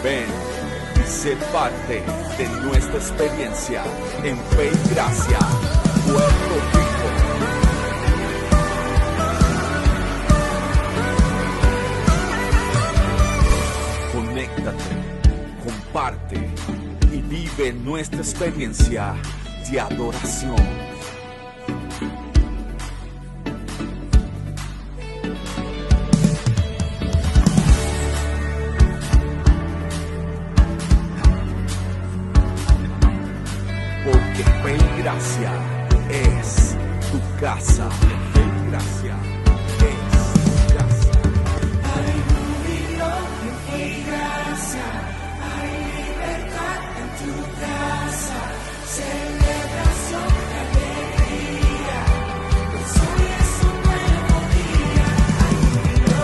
Ven y sé parte de nuestra experiencia en Fe y Gracia, Puerto Rico. Conéctate, comparte y vive nuestra experiencia de adoración. Porque Fe y Gracia es tu casa. Fe y Gracia es tu casa. Hay júbilo en Fe y Gracia, hay libertad en tu casa, celebración y alegría, pues hoy es un nuevo día. Hay júbilo.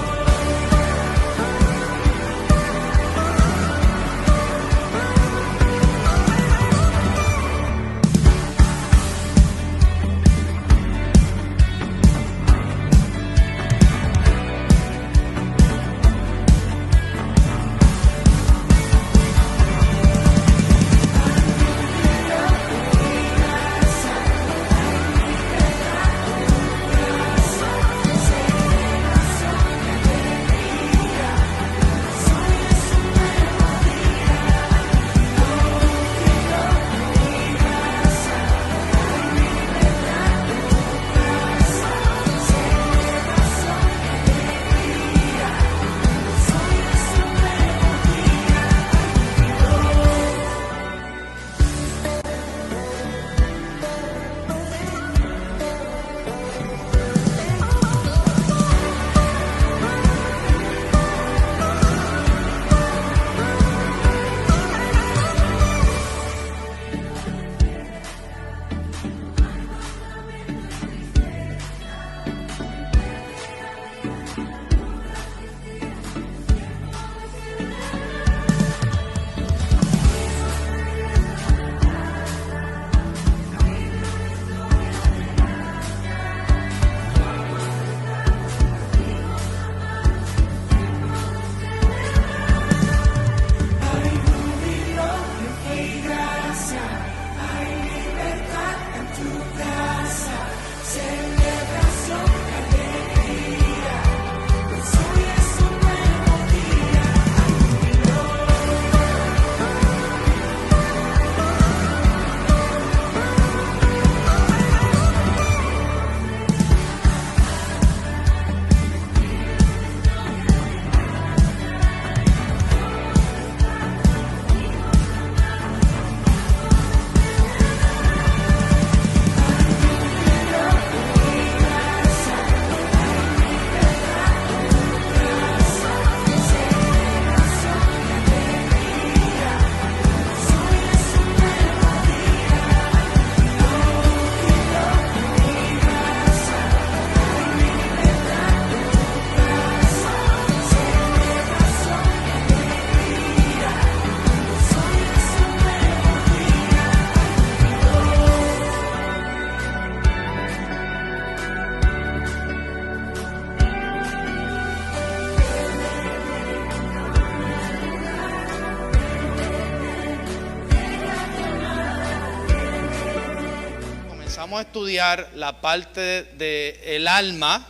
Vamos a estudiar la parte del alma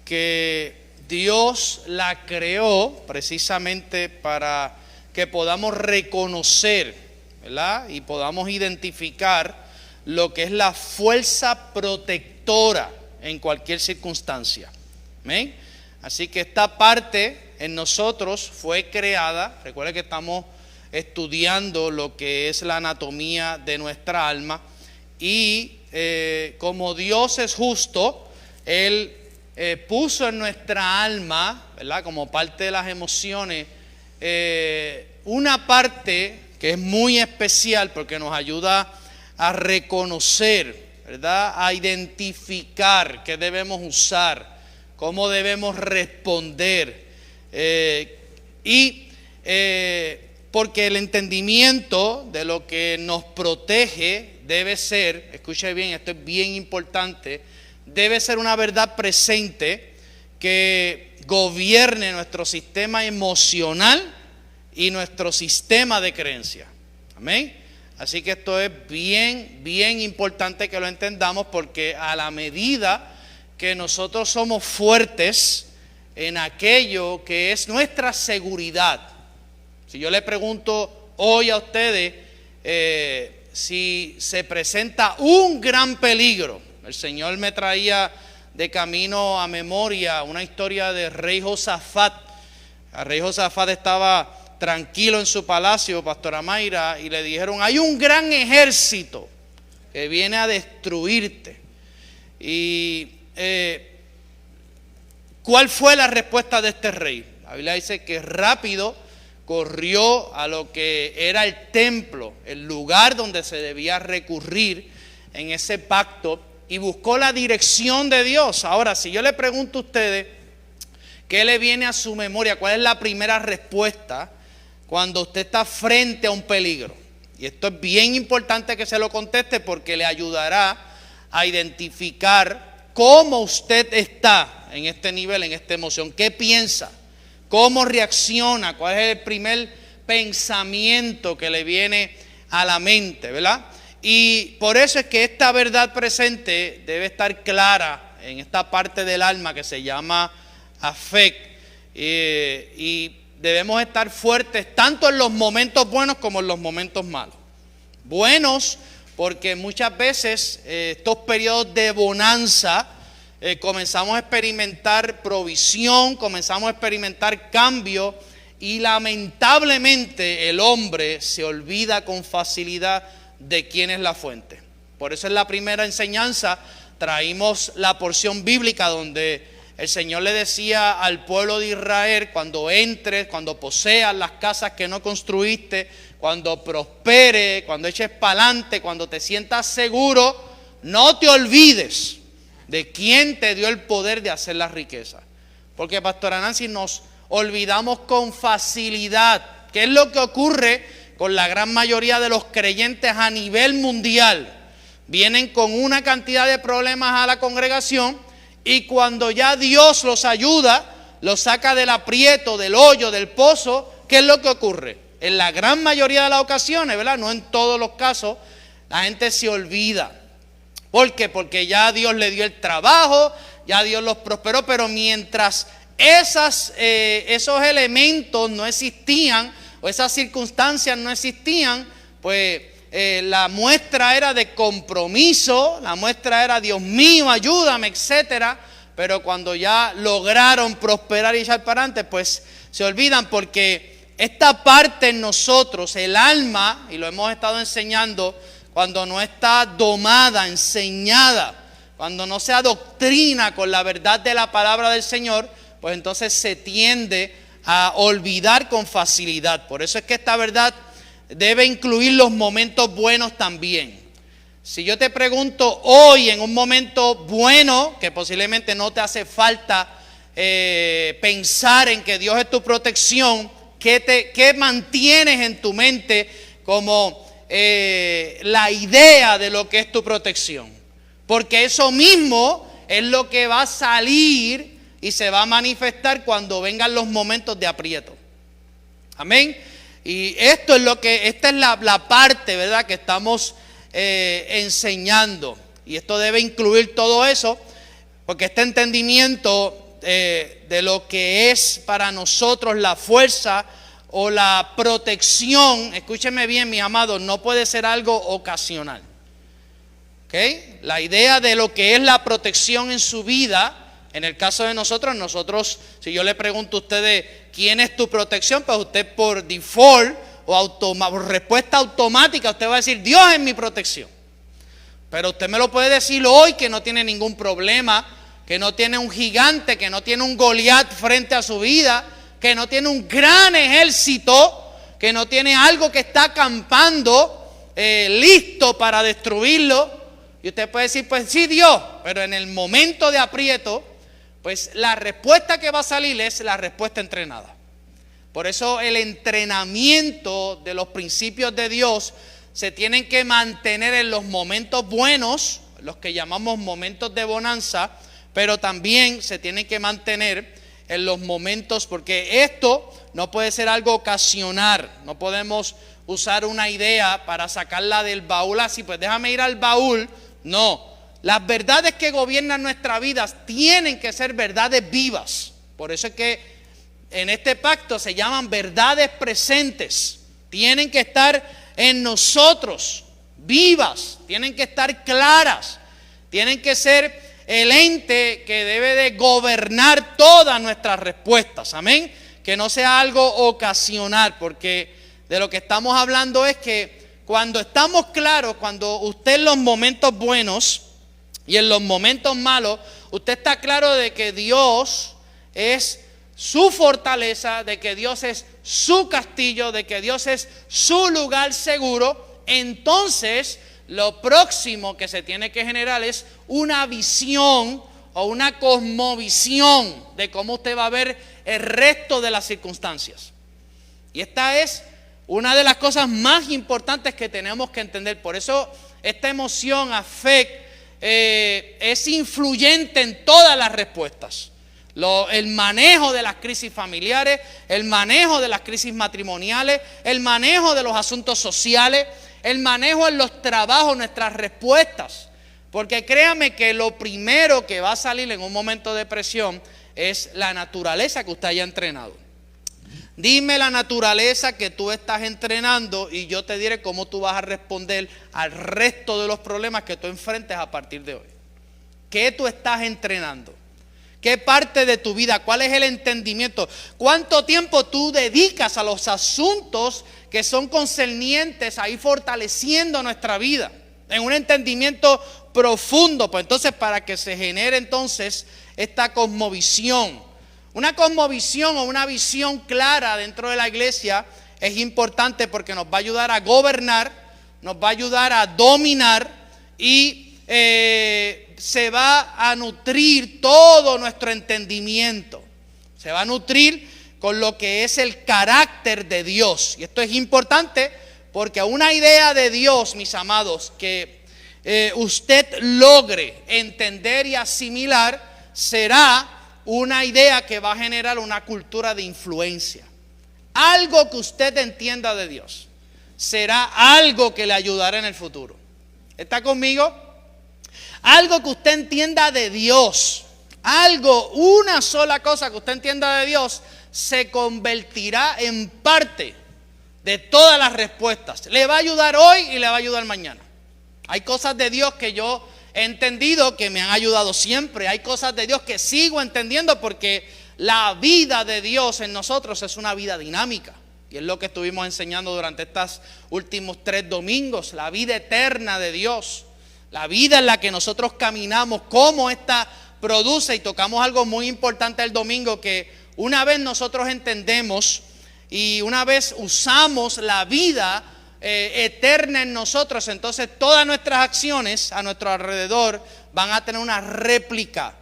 que Dios la creó precisamente para que podamos reconocer, ¿verdad? Y podamos identificar lo que es la fuerza protectora en cualquier circunstancia. ¿Amén? Así que esta parte en nosotros fue creada. Recuerden que estamos estudiando lo que es la anatomía de nuestra alma. Y como Dios es justo, Él puso en nuestra alma, ¿verdad?, como parte de las emociones, una parte que es muy especial porque nos ayuda a reconocer, ¿verdad?, a identificar qué debemos usar, cómo debemos responder. Porque el entendimiento de lo que nos protege debe ser, escuche bien, esto es bien importante, debe ser una verdad presente que gobierne nuestro sistema emocional y nuestro sistema de creencia. Amén. Así que esto es bien importante que lo entendamos, porque a la medida que nosotros somos fuertes en aquello que es nuestra seguridad. Si yo le pregunto hoy a ustedes si se presenta un gran peligro, el Señor me traía de camino a memoria una historia de rey Josafat. El rey Josafat estaba tranquilo en su palacio, Pastora Mayra, y le dijeron: hay un gran ejército que viene a destruirte. Y ¿cuál fue la respuesta de este rey? La Biblia dice que rápido corrió a lo que era el templo, el lugar donde se debía recurrir en ese pacto, y buscó la dirección de Dios. Ahora, si yo le pregunto a ustedes, ¿qué le viene a su memoria? ¿Cuál es la primera respuesta cuando usted está frente a un peligro? Y esto es bien importante que se lo conteste, porque le ayudará a identificar cómo usted está en este nivel, en esta emoción. ¿Qué piensa? ¿Cómo reacciona? ¿Cuál es el primer pensamiento que le viene a la mente, verdad? Y por eso es que esta verdad presente debe estar clara en esta parte del alma que se llama afecto. Y debemos estar fuertes tanto en los momentos buenos como en los momentos malos. Buenos porque muchas veces estos periodos de bonanza comenzamos a experimentar provisión, comenzamos a experimentar cambio, y lamentablemente el hombre se olvida con facilidad de quién es la fuente. Por eso en la primera enseñanza traímos la porción bíblica donde el Señor le decía al pueblo de Israel: cuando entres, cuando poseas las casas que no construiste, cuando prosperes, cuando eches para adelante, cuando te sientas seguro, no te olvides de quién te dio el poder de hacer la riqueza. Porque, Pastora Nancy, nos olvidamos con facilidad. ¿Qué es lo que ocurre con la gran mayoría de los creyentes a nivel mundial? Vienen con una cantidad de problemas a la congregación, y cuando ya Dios los ayuda, los saca del aprieto, del hoyo, del pozo, ¿qué es lo que ocurre? En la gran mayoría de las ocasiones, ¿verdad? No en todos los casos, la gente se olvida. ¿Por qué? Porque ya Dios le dio el trabajo, ya Dios los prosperó, pero mientras esos elementos no existían, o esas circunstancias no existían, pues la muestra era de compromiso, la muestra era: Dios mío, ayúdame, etcétera. Pero cuando ya lograron prosperar y echar para adelante, pues se olvidan, porque esta parte en nosotros, el alma, y lo hemos estado enseñando, cuando no está domada, enseñada, cuando no se adoctrina con la verdad de la palabra del Señor, pues entonces se tiende a olvidar con facilidad. Por eso es que esta verdad debe incluir los momentos buenos también. Si yo te pregunto hoy, en un momento bueno, que posiblemente no te hace falta pensar en que Dios es tu protección, ¿qué mantienes en tu mente como la idea de lo que es tu protección? Porque eso mismo es lo que va a salir y se va a manifestar cuando vengan los momentos de aprieto. Amén. Y esta es la parte, ¿verdad?, que estamos enseñando. Y esto debe incluir todo eso, porque este entendimiento de lo que es para nosotros la fuerza o la protección, escúcheme bien, mis amados, no puede ser algo ocasional. ¿Okay? La idea de lo que es la protección en su vida, en el caso de nosotros, si yo le pregunto a ustedes quién es tu protección, pues usted por default o por respuesta automática, usted va a decir: Dios es mi protección. Pero usted me lo puede decir hoy que no tiene ningún problema, que no tiene un gigante, que no tiene un Goliat frente a su vida, que no tiene un gran ejército, que no tiene algo que está acampando listo para destruirlo. Y usted puede decir: pues sí, Dios. Pero en el momento de aprieto, pues la respuesta que va a salir es la respuesta entrenada. Por eso el entrenamiento de los principios de Dios se tienen que mantener en los momentos buenos, los que llamamos momentos de bonanza, pero también se tienen que mantener en los momentos, porque esto no puede ser algo ocasional. No podemos usar una idea para sacarla del baúl así, pues déjame ir al baúl. No, las verdades que gobiernan nuestras vidas tienen que ser verdades vivas. Por eso es que en este pacto se llaman verdades presentes. Tienen que estar en nosotros, vivas, tienen que estar claras, tienen que ser el ente que debe de gobernar todas nuestras respuestas. Amén. Que no sea algo ocasional, porque de lo que estamos hablando es que cuando estamos claros, cuando usted en los momentos buenos y en los momentos malos, usted está claro de que Dios es su fortaleza, de que Dios es su castillo, de que Dios es su lugar seguro, entonces lo próximo que se tiene que generar es una visión o una cosmovisión de cómo usted va a ver el resto de las circunstancias. Y esta es una de las cosas más importantes que tenemos que entender. Por eso esta emoción, afect, es influyente en todas las respuestas. El manejo de las crisis familiares, el manejo de las crisis matrimoniales, el manejo de los asuntos sociales, el manejo en los trabajos, nuestras respuestas. Porque créame que lo primero que va a salir en un momento de presión es la naturaleza que usted haya entrenado. Dime la naturaleza que tú estás entrenando y yo te diré cómo tú vas a responder al resto de los problemas que tú enfrentes a partir de hoy. ¿Qué tú estás entrenando? ¿Qué parte de tu vida? ¿Cuál es el entendimiento? ¿Cuánto tiempo tú dedicas a los asuntos que son concernientes a ir fortaleciendo nuestra vida? En un entendimiento profundo. Pues entonces, para que se genere entonces esta cosmovisión. Una cosmovisión o una visión clara dentro de la iglesia es importante porque nos va a ayudar a gobernar, nos va a ayudar a dominar y se va a nutrir todo nuestro entendimiento. Se va a nutrir con lo que es el carácter de Dios. Y esto es importante porque una idea de Dios, mis amados, que usted logre entender y asimilar, será una idea que va a generar una cultura de influencia. Algo que usted entienda de Dios será algo que le ayudará en el futuro. ¿Está conmigo? Algo que usted entienda de Dios, una sola cosa que usted entienda de Dios, se convertirá en parte de todas las respuestas. Le va a ayudar hoy y le va a ayudar mañana. Hay cosas de Dios que yo he entendido que me han ayudado siempre. Hay cosas de Dios que sigo entendiendo porque la vida de Dios en nosotros es una vida dinámica. Y es lo que estuvimos enseñando durante estos últimos 3 domingos. La vida eterna de Dios. La vida en la que nosotros caminamos, cómo esta produce. Y tocamos algo muy importante el domingo, que una vez nosotros entendemos y una vez usamos la vida eterna en nosotros, entonces todas nuestras acciones a nuestro alrededor van a tener una réplica,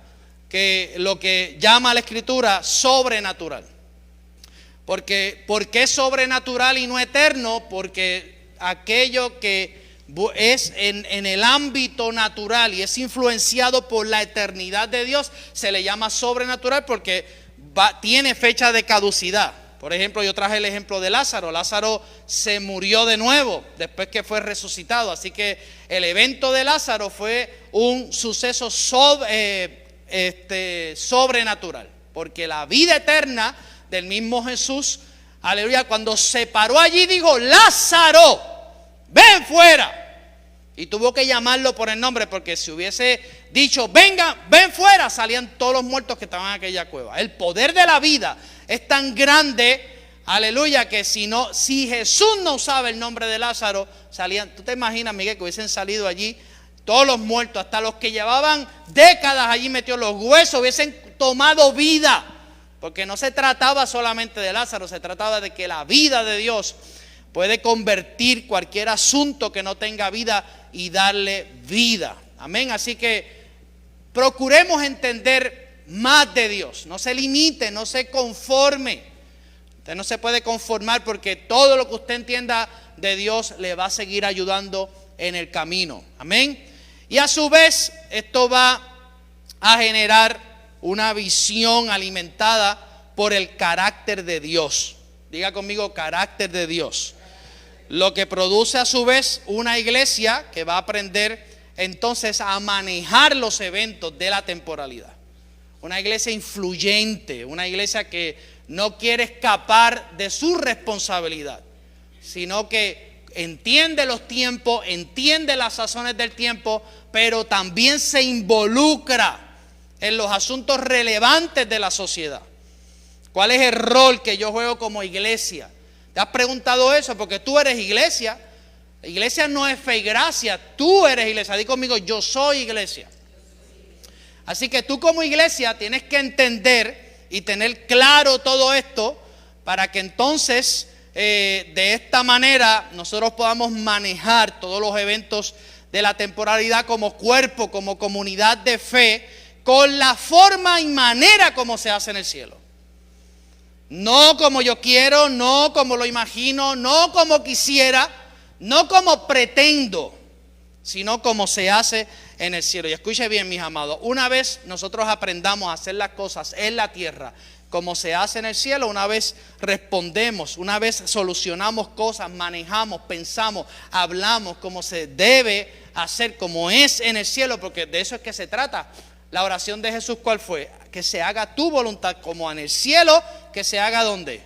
que lo que llama la Escritura sobrenatural. Porque ¿por qué sobrenatural y no eterno? Porque aquello que es en el ámbito natural y es influenciado por la eternidad de Dios se le llama sobrenatural porque tiene fecha de caducidad. Por ejemplo, yo traje el ejemplo de Lázaro. Lázaro se murió de nuevo después que fue resucitado. Así que el evento de Lázaro fue un suceso sobrenatural. Porque la vida eterna del mismo Jesús, aleluya, cuando se paró allí dijo: Lázaro, ven fuera. Y tuvo que llamarlo por el nombre, porque si hubiese dicho venga, ven fuera, salían todos los muertos que estaban en aquella cueva. El poder de la vida es tan grande, aleluya, que si Jesús no usaba el nombre de Lázaro, salían. ¿Tú te imaginas, Miguel, que hubiesen salido allí todos los muertos, hasta los que llevaban décadas allí metidos, los huesos, hubiesen tomado vida? Porque no se trataba solamente de Lázaro, se trataba de que la vida de Dios puede convertir cualquier asunto que no tenga vida y darle vida. Amén. Así que procuremos entender más de Dios. No se limite, no se conforme. Usted no se puede conformar, porque todo lo que usted entienda de Dios le va a seguir ayudando en el camino. Amén. Y a su vez esto va a generar una visión alimentada por el carácter de Dios. Diga conmigo, carácter de Dios. Lo que produce a su vez una iglesia que va a aprender entonces a manejar los eventos de la temporalidad. Una iglesia influyente, una iglesia que no quiere escapar de su responsabilidad, sino que entiende los tiempos, entiende las sazones del tiempo, pero también se involucra en los asuntos relevantes de la sociedad. ¿Cuál es el rol que yo juego como iglesia? ¿Te has preguntado eso? Porque tú eres iglesia. La iglesia no es fe y gracia, tú eres iglesia. Di conmigo, yo soy iglesia. Así que tú como iglesia tienes que entender y tener claro todo esto para que entonces de esta manera nosotros podamos manejar todos los eventos de la temporalidad como cuerpo, como comunidad de fe, con la forma y manera como se hace en el cielo. No como yo quiero, no como lo imagino, no como quisiera, no como pretendo, sino como se hace en el cielo. Y escuche bien, mis amados, una vez nosotros aprendamos a hacer las cosas en la tierra como se hace en el cielo, una vez respondemos, una vez solucionamos cosas, manejamos, pensamos, hablamos como se debe hacer, como es en el cielo, porque de eso es que se trata. La oración de Jesús, ¿cuál fue? Que se haga tu voluntad como en el cielo, que se haga ¿dónde?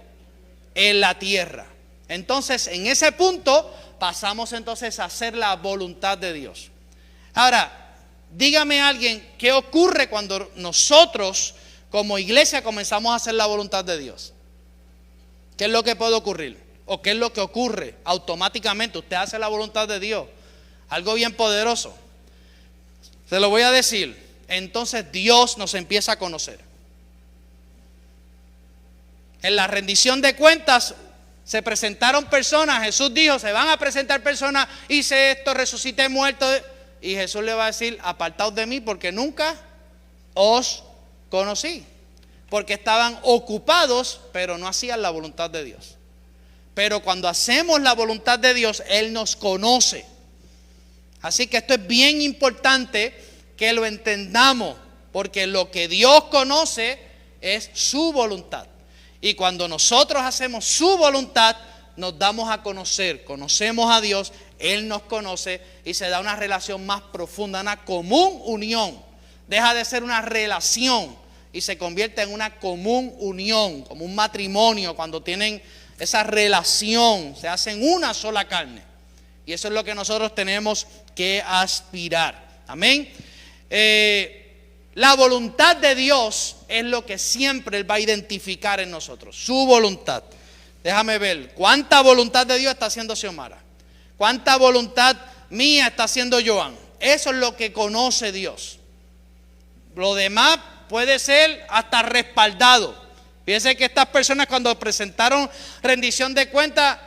En la tierra. Entonces, en ese punto pasamos entonces a hacer la voluntad de Dios. Ahora, dígame alguien, ¿qué ocurre cuando nosotros como iglesia comenzamos a hacer la voluntad de Dios? ¿Qué es lo que puede ocurrir? ¿O qué es lo que ocurre automáticamente? Usted hace la voluntad de Dios. Algo bien poderoso. Se lo voy a decir. Entonces Dios nos empieza a conocer. En la rendición de cuentas se presentaron personas. Jesús dijo, se van a presentar personas, hice esto, resucité muerto. Y Jesús le va a decir, apartaos de mí porque nunca os conocí. Porque estaban ocupados, pero no hacían la voluntad de Dios. Pero cuando hacemos la voluntad de Dios, Él nos conoce. Así que esto es bien importante que lo entendamos, porque lo que Dios conoce es su voluntad. Y cuando nosotros hacemos su voluntad, nos damos a conocer, conocemos a Dios, Él nos conoce y se da una relación más profunda, una común unión. Deja de ser una relación y se convierte en una común unión, como un matrimonio, cuando tienen esa relación, se hacen una sola carne. Y eso es lo que nosotros tenemos que aspirar. Amén. La voluntad de Dios es lo que siempre Él va a identificar en nosotros, su voluntad. Déjame ver, ¿cuánta voluntad de Dios está haciendo Xiomara? ¿Cuánta voluntad mía está haciendo Joan? Eso es lo que conoce Dios. Lo demás puede ser hasta respaldado. Fíjense que estas personas cuando presentaron rendición de cuentas,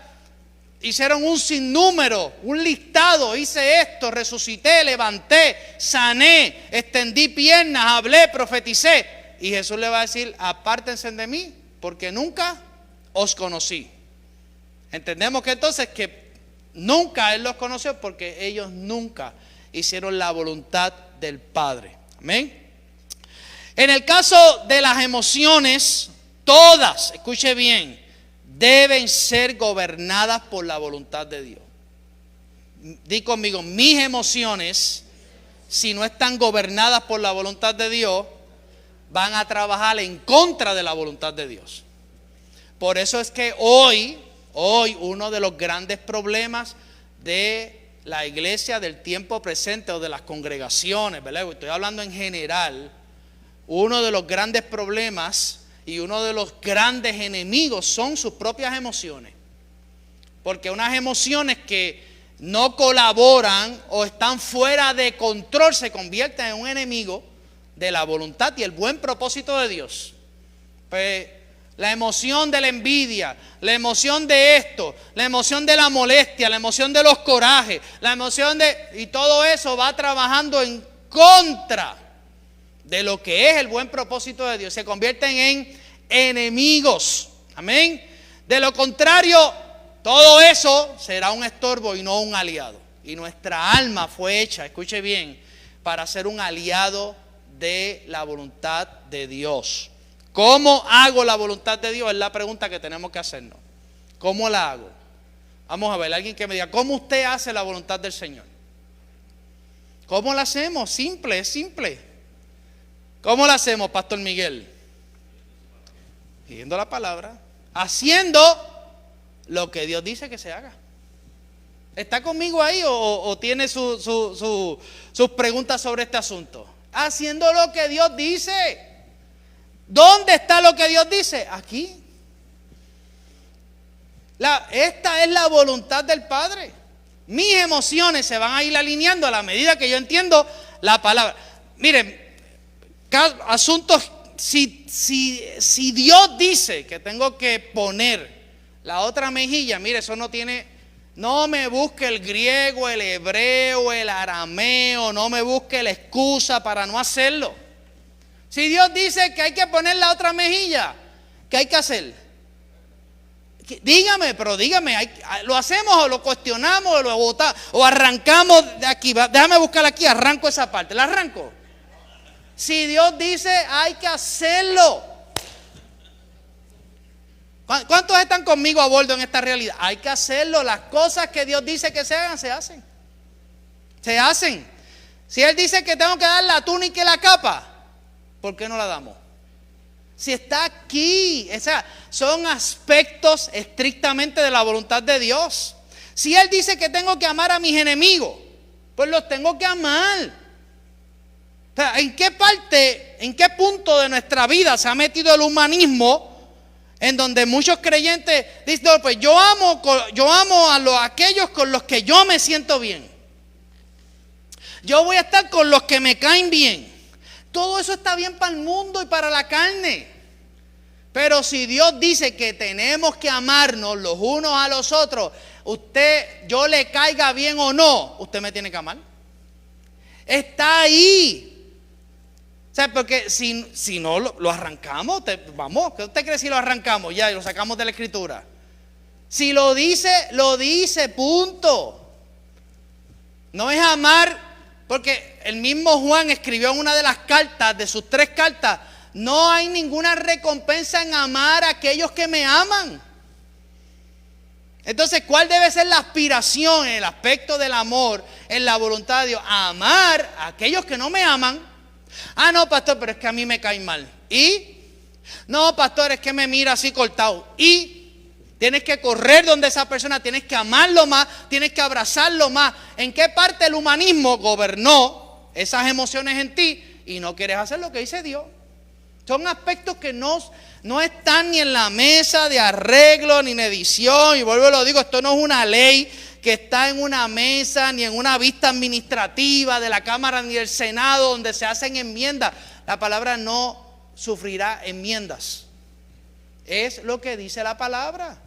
hicieron un sinnúmero, un listado, hice esto, resucité, levanté, sané, extendí piernas, hablé, profeticé. Y Jesús le va a decir, apártense de mí, porque nunca os conocí. Entendemos que entonces que nunca Él los conoció, porque ellos nunca hicieron la voluntad del Padre. Amén. En el caso de las emociones, todas, escuche bien, deben ser gobernadas por la voluntad de Dios. Di conmigo, mis emociones, si no están gobernadas por la voluntad de Dios, van a trabajar en contra de la voluntad de Dios. Por eso es que hoy uno de los grandes problemas de la iglesia del tiempo presente o de las congregaciones, ¿verdad? Estoy hablando en general, uno de los grandes problemas y uno de los grandes enemigos son sus propias emociones. Porque unas emociones que no colaboran o están fuera de control se convierten en un enemigo de la voluntad y el buen propósito de Dios. Pues la emoción de la envidia, la emoción de esto, la emoción de la molestia, la emoción de los corajes, la emoción de... Y todo eso va trabajando en contra de lo que es el buen propósito de Dios. Se convierten en enemigos. Amén. De lo contrario, todo eso será un estorbo y no un aliado. Y nuestra alma fue hecha, escuche bien, para ser un aliado de la voluntad de Dios. ¿Cómo hago la voluntad de Dios? Es la pregunta que tenemos que hacernos. ¿Cómo la hago? Vamos a ver, alguien que me diga, ¿cómo usted hace la voluntad del Señor? ¿Cómo la hacemos? Simple, es simple. ¿Cómo la hacemos, Pastor Miguel? Siguiendo la palabra, haciendo lo que Dios dice que se haga. ¿Está conmigo ahí o tiene sus preguntas sobre este asunto? Haciendo lo que Dios dice. ¿Dónde está lo que Dios dice? Aquí. Esta es la voluntad del Padre. Mis emociones se van a ir alineando a la medida que yo entiendo la palabra. Miren, asuntos, si Dios dice que tengo que poner la otra mejilla, mire, eso no me busque el griego, el hebreo, el arameo, no me busque la excusa para no hacerlo. Si Dios dice que hay que poner la otra mejilla, ¿qué hay que hacer? Dígame, ¿lo hacemos o lo cuestionamos o lo votamos o arrancamos de aquí? Déjame buscar aquí, arranco esa parte, ¿la arranco? Si Dios dice, hay que hacerlo. ¿Cuántos están conmigo a bordo en esta realidad? Hay que hacerlo. Las cosas que Dios dice que se hagan, se hacen. Se hacen. Si Él dice que tengo que dar la túnica y la capa, ¿por qué no la damos? Si está aquí, o sea, son aspectos estrictamente de la voluntad de Dios. Si Él dice que tengo que amar a mis enemigos, pues los tengo que amar. O sea, ¿en qué punto de nuestra vida se ha metido el humanismo en donde muchos creyentes dicen, no, pues yo amo a aquellos con los que yo me siento bien? Yo voy a estar con los que me caen bien. Todo eso está bien para el mundo y para la carne. Pero si Dios dice que tenemos que amarnos los unos a los otros, yo le caiga bien o no, usted me tiene que amar. Está ahí. O sea, porque si no lo arrancamos, vamos, ¿qué usted cree si lo arrancamos ya y lo sacamos de la Escritura? Si lo dice, punto. No es amar, porque el mismo Juan escribió en una de las cartas, de sus 3 cartas, no hay ninguna recompensa en amar a aquellos que me aman. Entonces, ¿cuál debe ser la aspiración en el aspecto del amor, en la voluntad de Dios? Amar a aquellos que no me aman. Ah, no, pastor, pero es que a mí me caen mal. ¿Y? No, pastor, es que me mira así cortado. ¿Y? Tienes que correr donde esa persona, tienes que amarlo más, tienes que abrazarlo más. ¿En qué parte el humanismo gobernó esas emociones en ti y no quieres hacer lo que dice Dios? Son aspectos que no están ni en la mesa de arreglo ni en edición. Y vuelvo y lo digo, esto no es una ley que está en una mesa ni en una vista administrativa de la Cámara ni del Senado donde se hacen enmiendas. La palabra no sufrirá enmiendas. Es lo que dice la palabra.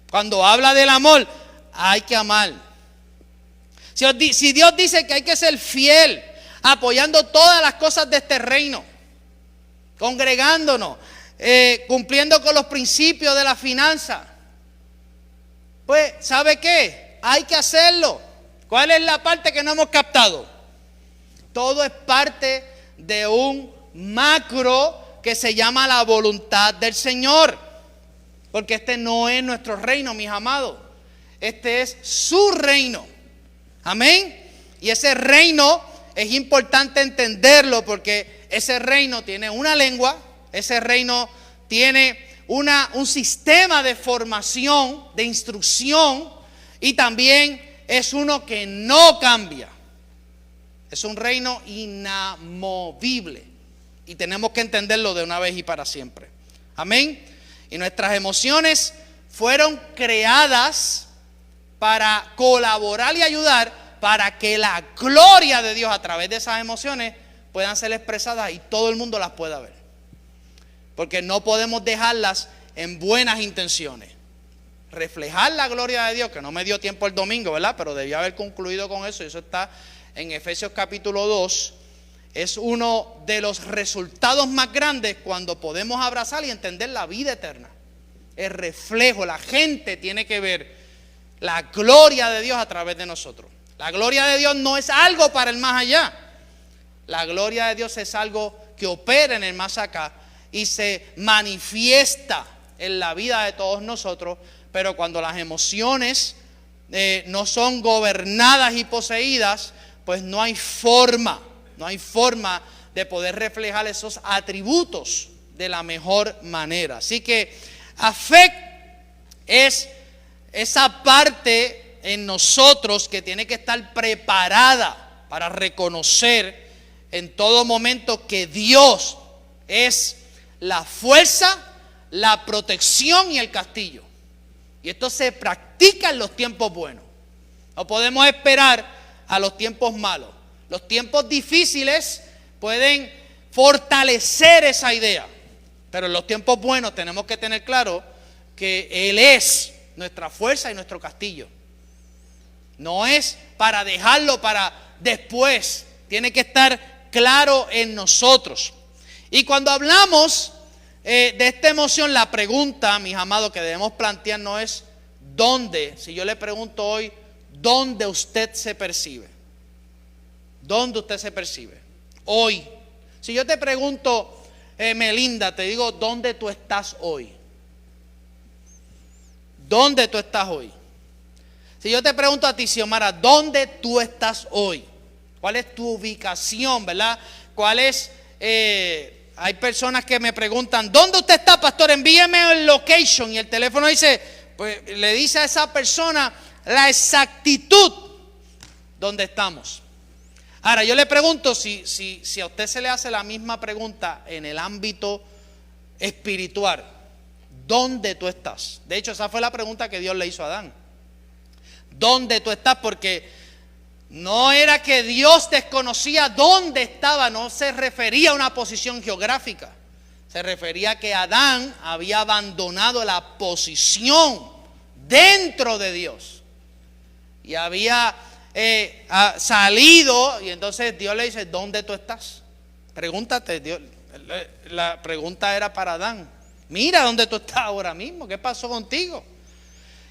Cuando habla del amor, hay que amar. Si Dios dice que hay que ser fiel, apoyando todas las cosas de este reino, congregándonos, cumpliendo con los principios de la finanza, pues, ¿sabe qué? Hay que hacerlo. ¿Cuál es la parte que no hemos captado? Todo es parte de un macro que se llama la voluntad del Señor. Porque este no es nuestro reino, mis amados. Este es su reino. Amén. Y ese reino es importante entenderlo porque ese reino tiene una lengua, ese reino tiene un sistema de formación, de instrucción, y también es uno que no cambia. Es un reino inamovible y tenemos que entenderlo de una vez y para siempre. Amén. Y nuestras emociones fueron creadas para colaborar y ayudar para que la gloria de Dios a través de esas emociones puedan ser expresadas y todo el mundo las pueda ver. Porque no podemos dejarlas en buenas intenciones. Reflejar la gloria de Dios, que no me dio tiempo el domingo, ¿verdad? Pero debía haber concluido con eso, y eso está en Efesios capítulo 2. Es uno de los resultados más grandes cuando podemos abrazar y entender la vida eterna. El reflejo, la gente tiene que ver la gloria de Dios a través de nosotros. La gloria de Dios no es algo para el más allá. La gloria de Dios es algo que opera en el más acá y se manifiesta en la vida de todos nosotros, pero cuando las emociones no son gobernadas y poseídas, pues no hay forma de poder reflejar esos atributos de la mejor manera. Así que afecto es esa parte en nosotros que tiene que estar preparada para reconocer en todo momento que Dios es la fuerza, la protección y el castillo. Y esto se practica en los tiempos buenos. No podemos esperar a los tiempos malos. Los tiempos difíciles pueden fortalecer esa idea, pero en los tiempos buenos tenemos que tener claro que Él es nuestra fuerza y nuestro castillo. No es para dejarlo para después, tiene que estar claro en nosotros. Y cuando hablamos de esta emoción, la pregunta, mis amados, que debemos plantear no es ¿dónde? Si yo le pregunto hoy, ¿dónde usted se percibe? ¿Dónde usted se percibe? Hoy. Si yo te pregunto, Melinda, te digo, ¿dónde tú estás hoy? ¿Dónde tú estás hoy? Si yo te pregunto a ti, Xiomara, ¿dónde tú estás hoy? ¿Cuál es tu ubicación, verdad? ¿Cuál es? Hay personas que me preguntan, ¿dónde usted está, pastor? Envíeme el location. Y el teléfono dice, pues le dice a esa persona la exactitud donde estamos. Ahora, yo le pregunto si a usted se le hace la misma pregunta en el ámbito espiritual. ¿Dónde tú estás? De hecho, esa fue la pregunta que Dios le hizo a Adán. ¿Dónde tú estás? Porque no era que Dios desconocía dónde estaba, no se refería a una posición geográfica. Se refería a que Adán había abandonado la posición dentro de Dios. Y había salido, y entonces Dios le dice, ¿dónde tú estás? Pregúntate, Dios, la pregunta era para Adán. Mira dónde tú estás ahora mismo, ¿qué pasó contigo?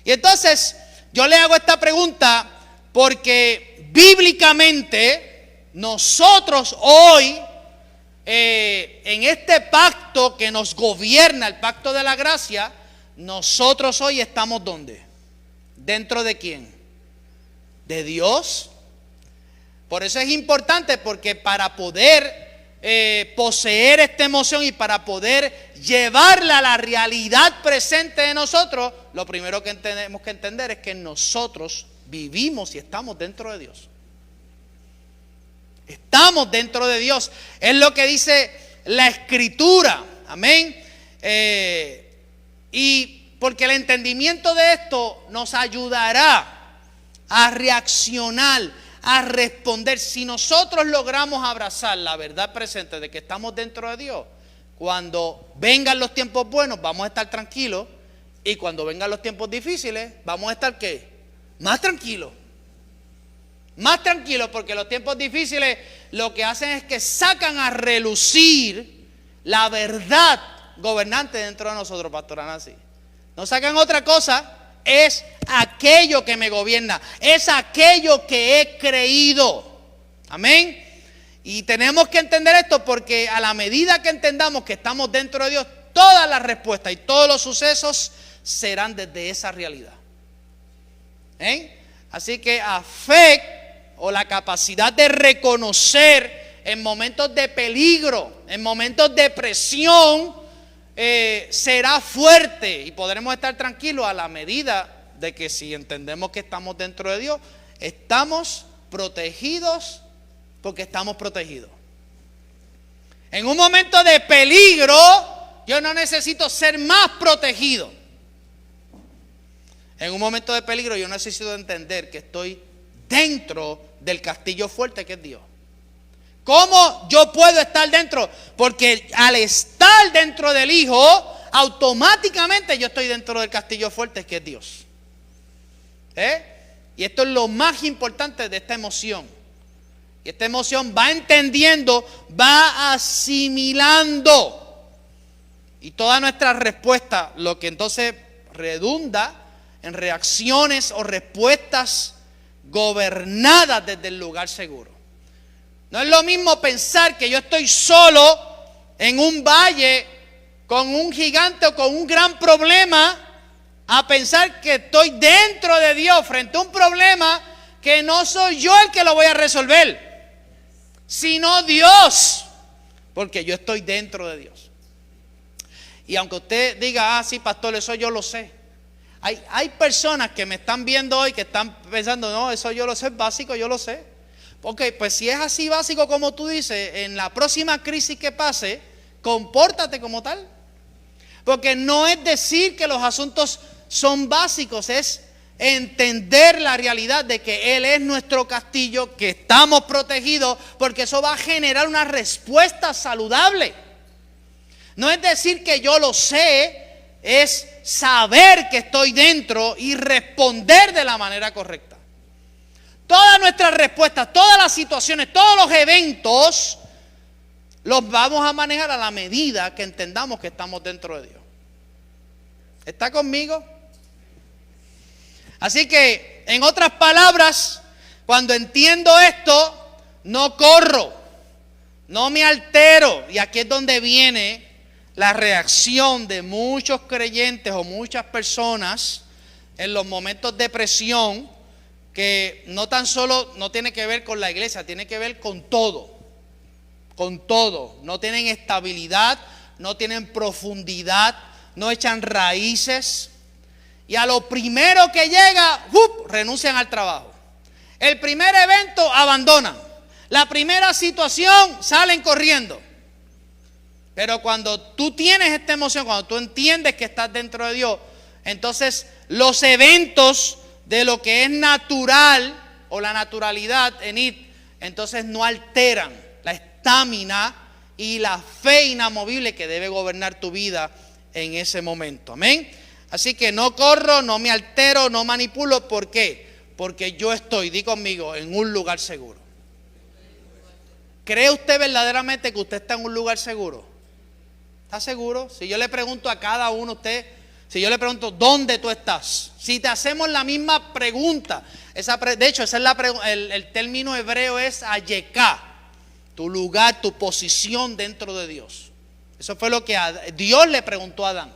Y entonces yo le hago esta pregunta porque bíblicamente nosotros hoy, en este pacto que nos gobierna, el pacto de la gracia, nosotros hoy estamos ¿dónde? ¿Dentro de quién? ¿De Dios? Por eso es importante, porque para poder poseer esta emoción y para poder llevarla a la realidad presente de nosotros, lo primero que tenemos que entender es que nosotros vivimos y estamos dentro de Dios. Estamos dentro de Dios. Es lo que dice la Escritura. Amén. Y porque el entendimiento de esto nos ayudará a reaccionar, a responder. Si nosotros logramos abrazar la verdad presente de que estamos dentro de Dios, cuando vengan los tiempos buenos vamos a estar tranquilos, y cuando vengan los tiempos difíciles vamos a estar ¿qué? Más tranquilos. Más tranquilos, porque los tiempos difíciles lo que hacen es que sacan a relucir la verdad gobernante dentro de nosotros, pastora Nancy. No sacan otra cosa. Es aquello que me gobierna, es aquello que he creído. Amén. Y tenemos que entender esto, porque a la medida que entendamos que estamos dentro de Dios, todas las respuestas y todos los sucesos serán desde esa realidad. Así que a fe, o la capacidad de reconocer en momentos de peligro, en momentos de presión, será fuerte, y podremos estar tranquilos a la medida de que, si entendemos que estamos dentro de Dios, estamos protegidos porque estamos protegidos. En un momento de peligro, yo no necesito ser más protegido. En un momento de peligro, yo necesito entender que estoy dentro del castillo fuerte que es Dios. ¿Cómo yo puedo estar dentro? Porque al estar dentro del Hijo, automáticamente yo estoy dentro del castillo fuerte que es Dios. Y esto es lo más importante de esta emoción. Y esta emoción va entendiendo, va asimilando. Y toda nuestra respuesta, lo que entonces redunda en reacciones o respuestas gobernadas desde el lugar seguro. No es lo mismo pensar que yo estoy solo en un valle con un gigante o con un gran problema, a pensar que estoy dentro de Dios frente a un problema que no soy yo el que lo voy a resolver, sino Dios, porque yo estoy dentro de Dios. Y aunque usted diga, sí, pastor, eso yo lo sé. Hay personas que me están viendo hoy que están pensando, no, eso yo lo sé, es básico, yo lo sé. Ok, pues si es así básico como tú dices, en la próxima crisis que pase, compórtate como tal. Porque no es decir que los asuntos son básicos, es entender la realidad de que Él es nuestro castillo, que estamos protegidos, porque eso va a generar una respuesta saludable. No es decir que yo lo sé, es saber que estoy dentro y responder de la manera correcta. Todas nuestras respuestas, todas las situaciones, todos los eventos, los vamos a manejar a la medida que entendamos que estamos dentro de Dios. ¿Está conmigo? Así que, en otras palabras, cuando entiendo esto, no corro, no me altero. Y aquí es donde viene la reacción de muchos creyentes o muchas personas en los momentos de presión, que no tan solo no tiene que ver con la iglesia, tiene que ver con todo. Con todo. No tienen estabilidad, no tienen profundidad, no echan raíces. Y a lo primero que llega, renuncian al trabajo. El primer evento, abandonan. La primera situación, salen corriendo. Pero cuando tú tienes esta emoción, cuando tú entiendes que estás dentro de Dios, entonces los eventos de lo que es natural o la naturalidad en IT, entonces no alteran la estamina y la fe inamovible que debe gobernar tu vida en ese momento. Amén. Así que no corro, no me altero, no manipulo. ¿Por qué? Porque yo estoy, di conmigo, en un lugar seguro. ¿Cree usted verdaderamente que usted está en un lugar seguro? ¿Está seguro? Si yo le pregunto a cada uno de ustedes, si yo le pregunto, ¿dónde tú estás? Si te hacemos la misma pregunta, de hecho, esa es el término hebreo es ayeká, tu lugar, tu posición dentro de Dios. Eso fue lo que Dios le preguntó a Adán.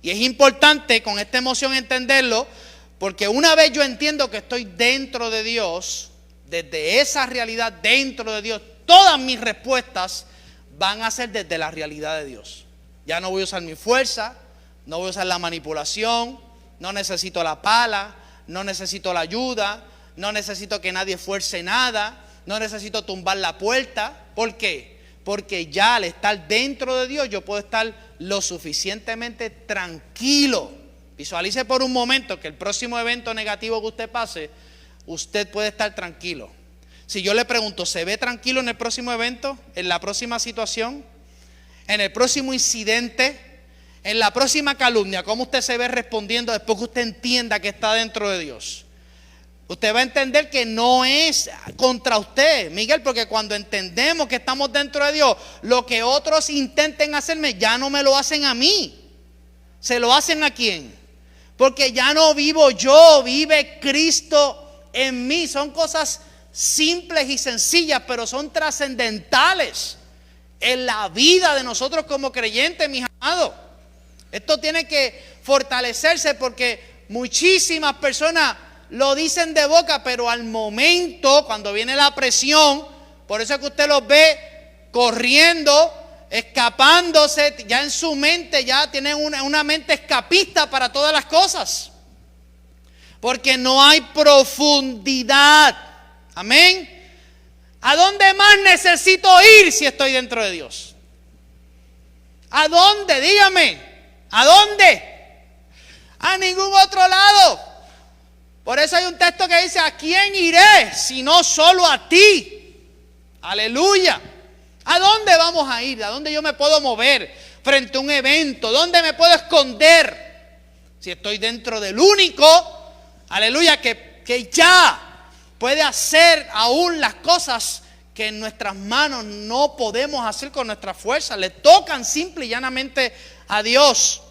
Y es importante con esta emoción entenderlo, porque una vez yo entiendo que estoy dentro de Dios, desde esa realidad dentro de Dios, todas mis respuestas van a ser desde la realidad de Dios. Ya no voy a usar mi fuerza, no voy a usar la manipulación, no necesito la pala, no necesito la ayuda, no necesito que nadie fuerce nada, no necesito tumbar la puerta. ¿Por qué? Porque ya al estar dentro de Dios yo puedo estar lo suficientemente tranquilo. Visualice por un momento que el próximo evento negativo que usted pase, usted puede estar tranquilo. Si yo le pregunto, ¿se ve tranquilo en el próximo evento? ¿En la próxima situación? ¿En el próximo incidente? ¿En la próxima calumnia? ¿Cómo usted se ve respondiendo después que usted entienda que está dentro de Dios? Usted va a entender que no es contra usted, Miguel, porque cuando entendemos que estamos dentro de Dios, lo que otros intenten hacerme, ya no me lo hacen a mí. ¿Se lo hacen a quién? Porque ya no vivo yo, vive Cristo en mí. Son cosas simples y sencillas, pero son trascendentales en la vida de nosotros como creyentes, mis amados. Esto tiene que fortalecerse porque muchísimas personas lo dicen de boca, pero al momento, cuando viene la presión, por eso es que usted los ve corriendo, escapándose, ya en su mente, ya tienen una mente escapista para todas las cosas. Porque no hay profundidad. Amén. ¿A dónde más necesito ir si estoy dentro de Dios? ¿A dónde? Dígame. ¿A dónde? A ningún otro lado. Por eso hay un texto que dice, ¿a quién iré sino solo a ti? Aleluya. ¿A dónde vamos a ir? ¿A dónde yo me puedo mover frente a un evento? ¿Dónde me puedo esconder? Si estoy dentro del único, aleluya, que ya puede hacer aún las cosas que en nuestras manos no podemos hacer con nuestra fuerza. Le tocan simple y llanamente a Dios.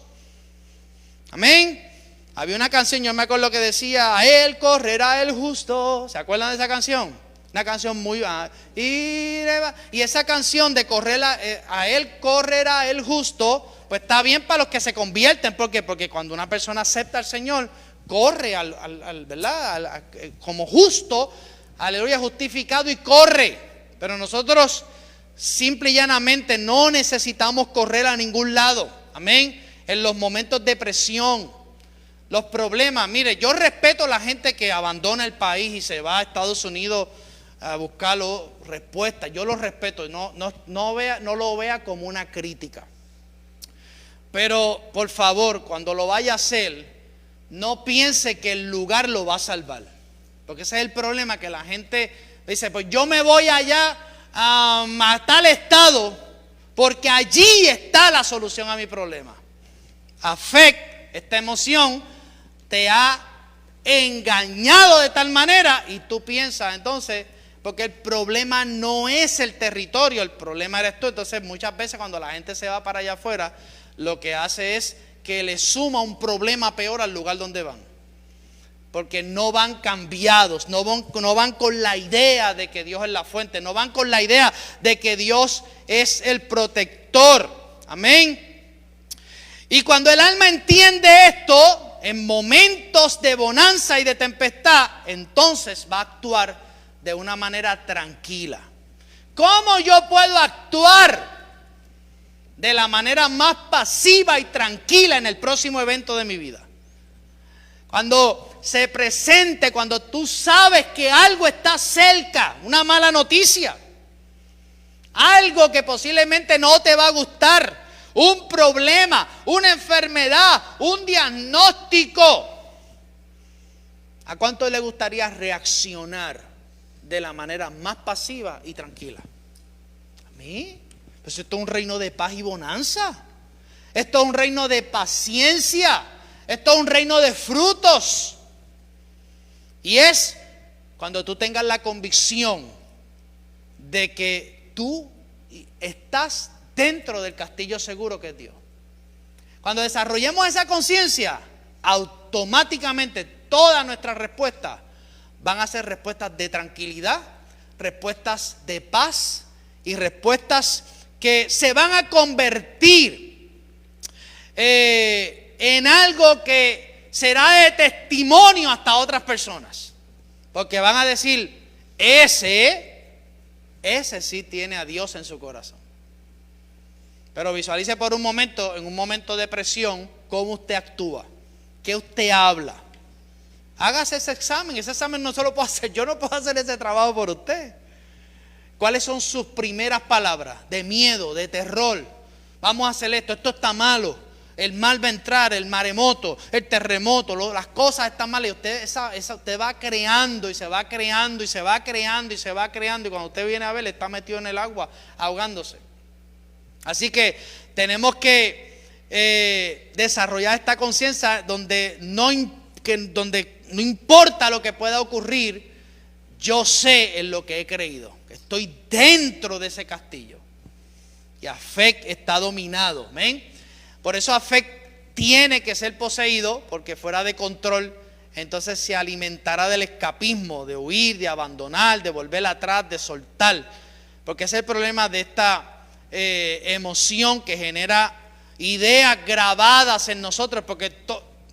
Amén. Había una canción, yo me acuerdo que decía, a Él correrá el justo. ¿Se acuerdan de esa canción? Una canción muy... y esa canción de correr a él correrá el justo, pues está bien para los que se convierten. ¿Por qué? Porque cuando una persona acepta al Señor, corre ¿verdad? Como justo, aleluya, justificado y corre. Pero nosotros simple y llanamente no necesitamos correr a ningún lado. Amén. En los momentos de presión, los problemas. Mire, yo respeto a la gente que abandona el país y se va a Estados Unidos a buscar respuestas. Yo lo respeto, no lo vea como una crítica. Pero por favor, cuando lo vaya a hacer, no piense que el lugar lo va a salvar. Porque ese es el problema, que la gente dice, pues yo me voy allá a tal estado porque allí está la solución a mi problema. Esta emoción te ha engañado de tal manera y tú piensas entonces, porque el problema no es el territorio, el problema eres tú. Entonces muchas veces cuando la gente se va para allá afuera, lo que hace es que le suma un problema peor al lugar donde van. Porque no van cambiados, no van con la idea de que Dios es la fuente, no van con la idea de que Dios es el protector. Amén. Y cuando el alma entiende esto, en momentos de bonanza y de tempestad, entonces va a actuar de una manera tranquila. ¿Cómo yo puedo actuar de la manera más pasiva y tranquila en el próximo evento de mi vida? Cuando se presente, cuando tú sabes que algo está cerca, una mala noticia, algo que posiblemente no te va a gustar, un problema, una enfermedad, un diagnóstico. ¿A cuánto le gustaría reaccionar de la manera más pasiva y tranquila? ¿A mí? Pues esto es un reino de paz y bonanza. Esto es un reino de paciencia. Esto es un reino de frutos. Y es cuando tú tengas la convicción de que tú estás dentro del castillo seguro que es Dios. Cuando desarrollemos esa conciencia, automáticamente todas nuestras respuestas van a ser respuestas de tranquilidad, respuestas de paz y respuestas que se van a convertir en algo que será de testimonio hasta otras personas. Porque van a decir, ese sí tiene a Dios en su corazón. Pero visualice por un momento, en un momento de presión, cómo usted actúa, qué usted habla. Hágase ese examen no se lo puedo hacer, yo no puedo hacer ese trabajo por usted. ¿Cuáles son sus primeras palabras? De miedo, de terror. Vamos a hacer esto está malo. El mal va a entrar, el maremoto, el terremoto, las cosas están malas. Y usted va creando y se va creando y se va creando y se va creando. Y cuando usted viene a ver, está metido en el agua, ahogándose. Así que tenemos que desarrollar esta conciencia donde no importa lo que pueda ocurrir, yo sé en lo que he creído. Estoy dentro de ese castillo. Y Afec está dominado. ¿Amén? Por eso Afec tiene que ser poseído, porque fuera de control, entonces se alimentará del escapismo, de huir, de abandonar, de volver atrás, de soltar. Porque ese es el problema de esta emoción que genera ideas grabadas en nosotros. Porque,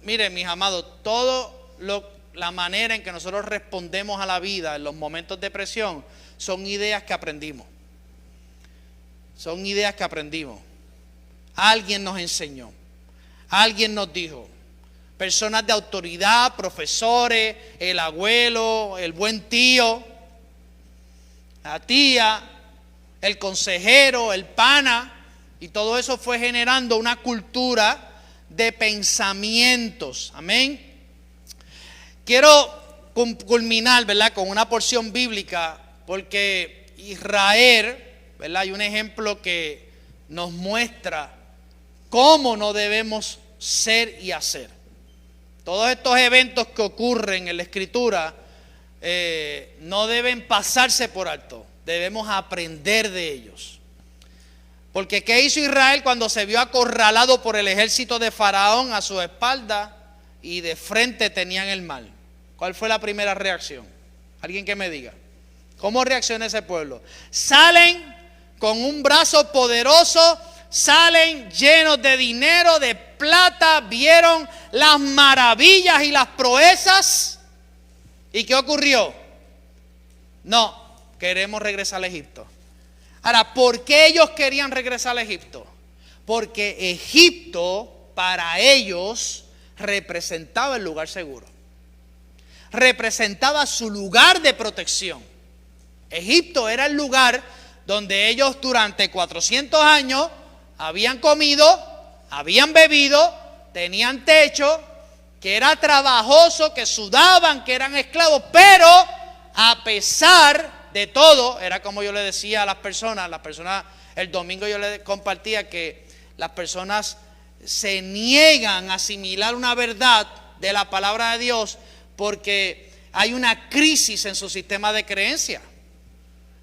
miren mis amados, la manera en que nosotros respondemos a la vida en los momentos de presión son ideas que aprendimos. Son ideas que aprendimos. Alguien nos enseñó, alguien nos dijo. Personas de autoridad, profesores, el abuelo, el buen tío, la tía, el consejero, el pana, y todo eso fue generando una cultura de pensamientos. Amén. Quiero culminar, ¿verdad?, con una porción bíblica, porque Israel, ¿verdad?, hay un ejemplo que nos muestra cómo no debemos ser y hacer. Todos estos eventos que ocurren en la Escritura no deben pasarse por alto. Debemos aprender de ellos. Porque ¿qué hizo Israel cuando se vio acorralado por el ejército de Faraón a su espalda y de frente tenían el mar? ¿Cuál fue la primera reacción? Alguien que me diga. ¿Cómo reacciona ese pueblo? Salen con un brazo poderoso, salen llenos de dinero, de plata, vieron las maravillas y las proezas. ¿Y qué ocurrió? No, queremos regresar a Egipto. Ahora, ¿por qué ellos querían regresar a Egipto? Porque Egipto para ellos representaba el lugar seguro. Representaba su lugar de protección. Egipto era el lugar donde ellos durante 400 años habían comido, habían bebido, tenían techo, que era trabajoso, que sudaban, que eran esclavos, pero a pesar de todo, era como yo le decía a las personas, el domingo yo les compartía que las personas se niegan a asimilar una verdad de la palabra de Dios porque hay una crisis en su sistema de creencia.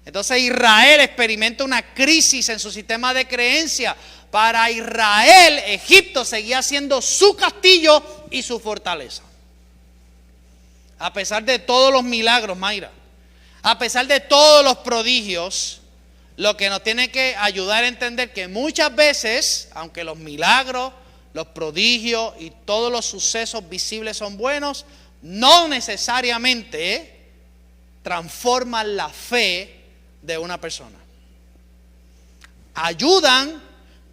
Entonces Israel experimenta una crisis en su sistema de creencia. Para Israel, Egipto seguía siendo su castillo y su fortaleza. A pesar de todos los milagros, Mayra, a pesar de todos los prodigios, lo que nos tiene que ayudar a entender que muchas veces, aunque los milagros, los prodigios y todos los sucesos visibles son buenos, no necesariamente transforman la fe de una persona. Ayudan,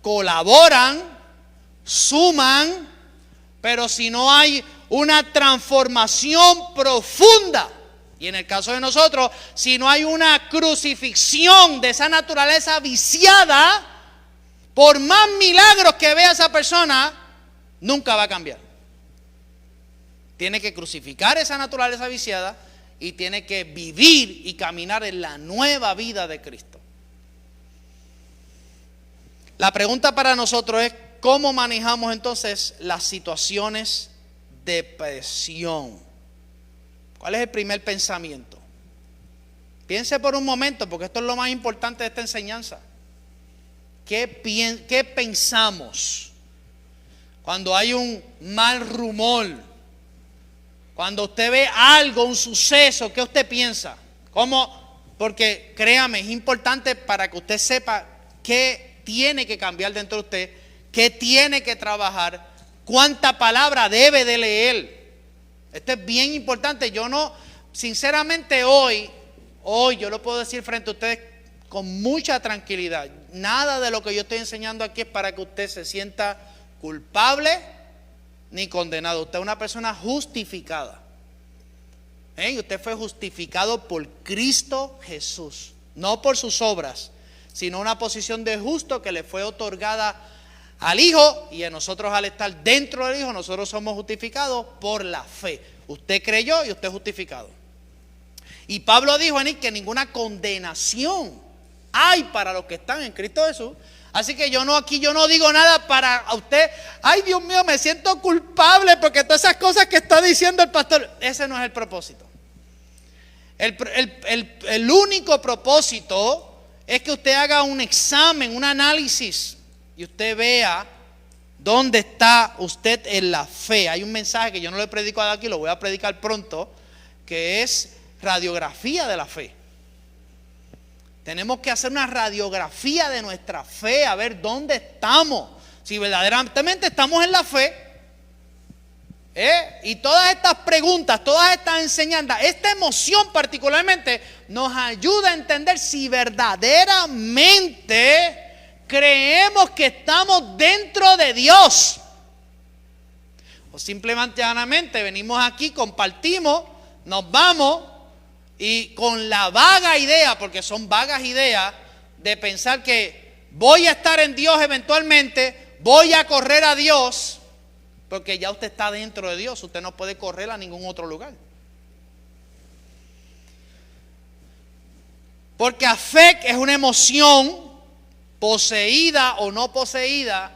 colaboran, suman, pero si no hay una transformación profunda, y en el caso de nosotros, si no hay una crucifixión de esa naturaleza viciada, por más milagros que vea esa persona, nunca va a cambiar. Tiene que crucificar esa naturaleza viciada y tiene que vivir y caminar en la nueva vida de Cristo. La pregunta para nosotros es, ¿cómo manejamos entonces las situaciones de presión? ¿Cuál es el primer pensamiento? Piense por un momento, porque esto es lo más importante de esta enseñanza. ¿Qué pensamos cuando hay un mal rumor? Cuando usted ve algo, un suceso, ¿qué usted piensa? ¿Cómo? Porque créame, es importante para que usted sepa qué tiene que cambiar dentro de usted, qué tiene que trabajar, cuánta palabra debe de leer. Esto es bien importante. Yo no, sinceramente hoy yo lo puedo decir frente a ustedes con mucha tranquilidad. Nada de lo que yo estoy enseñando aquí es para que usted se sienta culpable ni condenado. Usted es una persona justificada. Y usted fue justificado por Cristo Jesús, no por sus obras, sino una posición de justo que le fue otorgada al Hijo, y a nosotros al estar dentro del Hijo, nosotros somos justificados por la fe. Usted creyó y usted es justificado. Y Pablo dijo que ninguna condenación hay para los que están en Cristo Jesús. Así que yo no digo nada para usted. Ay, Dios mío, me siento culpable porque todas esas cosas que está diciendo el pastor. Ese no es el propósito. El único propósito es que usted haga un examen, un análisis, y usted vea dónde está usted en la fe. Hay un mensaje que yo no le predico aquí, lo voy a predicar pronto, que es radiografía de la fe. Tenemos que hacer una radiografía de nuestra fe, a ver dónde estamos, si verdaderamente estamos en la fe. Y todas estas preguntas, todas estas enseñanzas, esta emoción particularmente nos ayuda a entender si verdaderamente creemos que estamos dentro de Dios, o simplemente llanamente venimos aquí, compartimos, nos vamos, y con la vaga idea, porque son vagas ideas, de pensar que voy a estar en Dios eventualmente, voy a correr a Dios, porque ya usted está dentro de Dios, usted no puede correr a ningún otro lugar. Porque afect es una emoción poseída o no poseída,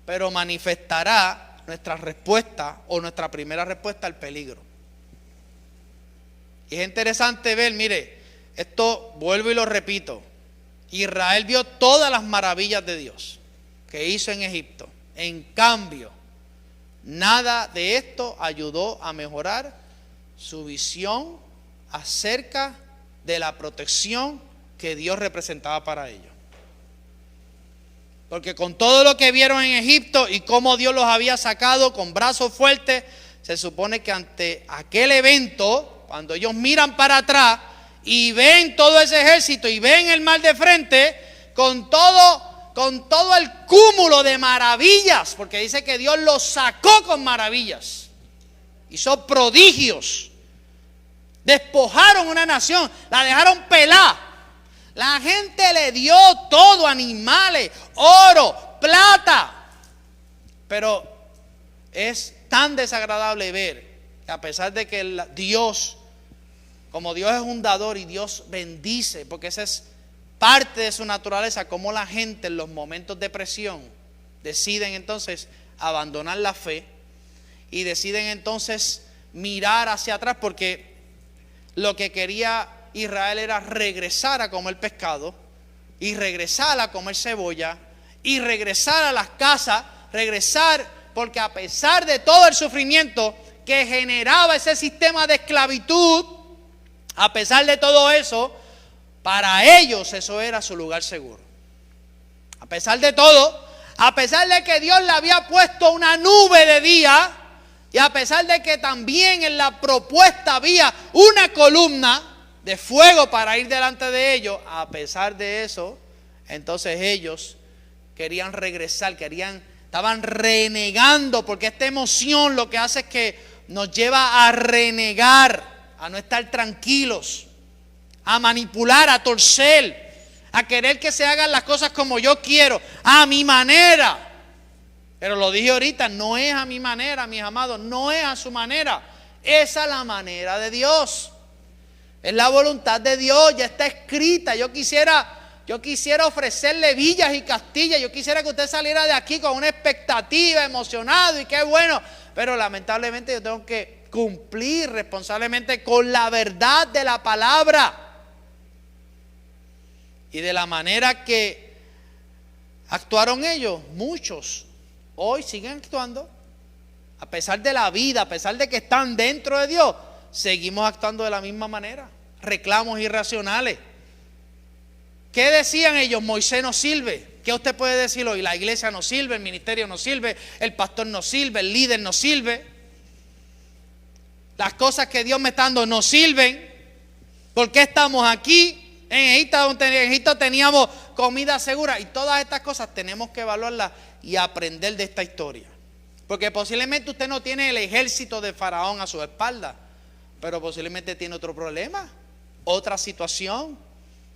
pero manifestará nuestra respuesta o nuestra primera respuesta al peligro. Y es interesante ver, mire, esto vuelvo y lo repito. Israel vio todas las maravillas de Dios que hizo en Egipto. En cambio, nada de esto ayudó a mejorar su visión acerca de la protección que Dios representaba para ellos. Porque con todo lo que vieron en Egipto y cómo Dios los había sacado con brazos fuertes, se supone que ante aquel evento, cuando ellos miran para atrás y ven todo ese ejército y ven el mar de frente, con todo el cúmulo de maravillas, porque dice que Dios los sacó con maravillas, hizo prodigios, despojaron una nación, la dejaron pelar. La gente le dio todo, animales, oro, plata. Pero es tan desagradable ver que a pesar de que Dios, como Dios es un dador y Dios bendice, porque esa es parte de su naturaleza, como la gente en los momentos de presión deciden entonces abandonar la fe y deciden entonces mirar hacia atrás, porque lo que quería Israel era regresar a comer pescado y regresar a comer cebolla y regresar a las casas, regresar, porque a pesar de todo el sufrimiento que generaba ese sistema de esclavitud, a pesar de todo eso, para ellos eso era su lugar seguro. A pesar de todo, a pesar de que Dios le había puesto una nube de día y a pesar de que también en la propuesta había una columna de fuego para ir delante de ellos, a pesar de eso, entonces ellos querían regresar, estaban renegando, porque esta emoción lo que hace es que nos lleva a renegar, a no estar tranquilos, a manipular, a torcer, a querer que se hagan las cosas como yo quiero, a mi manera. Pero lo dije ahorita, no es a mi manera, mis amados, no es a su manera, es a la manera de Dios. Es la voluntad de Dios, ya está escrita. Yo quisiera ofrecerle villas y castillas. Yo quisiera que usted saliera de aquí con una expectativa, emocionado y qué bueno. Pero lamentablemente yo tengo que cumplir responsablemente con la verdad de la palabra. Y de la manera que actuaron ellos, muchos hoy siguen actuando. A pesar de la vida, a pesar de que están dentro de Dios, seguimos actuando de la misma manera. Reclamos irracionales. ¿Qué decían ellos? Moisés no sirve. ¿Qué usted puede decir hoy? La iglesia no sirve, el ministerio no sirve, el pastor no sirve, el líder no sirve. Las cosas que Dios me está dando no sirven. ¿Por qué estamos aquí? En Egipto teníamos comida segura. Y todas estas cosas tenemos que evaluarlas y aprender de esta historia. Porque posiblemente usted no tiene el ejército de Faraón a su espalda, pero posiblemente tiene otro problema, otra situación,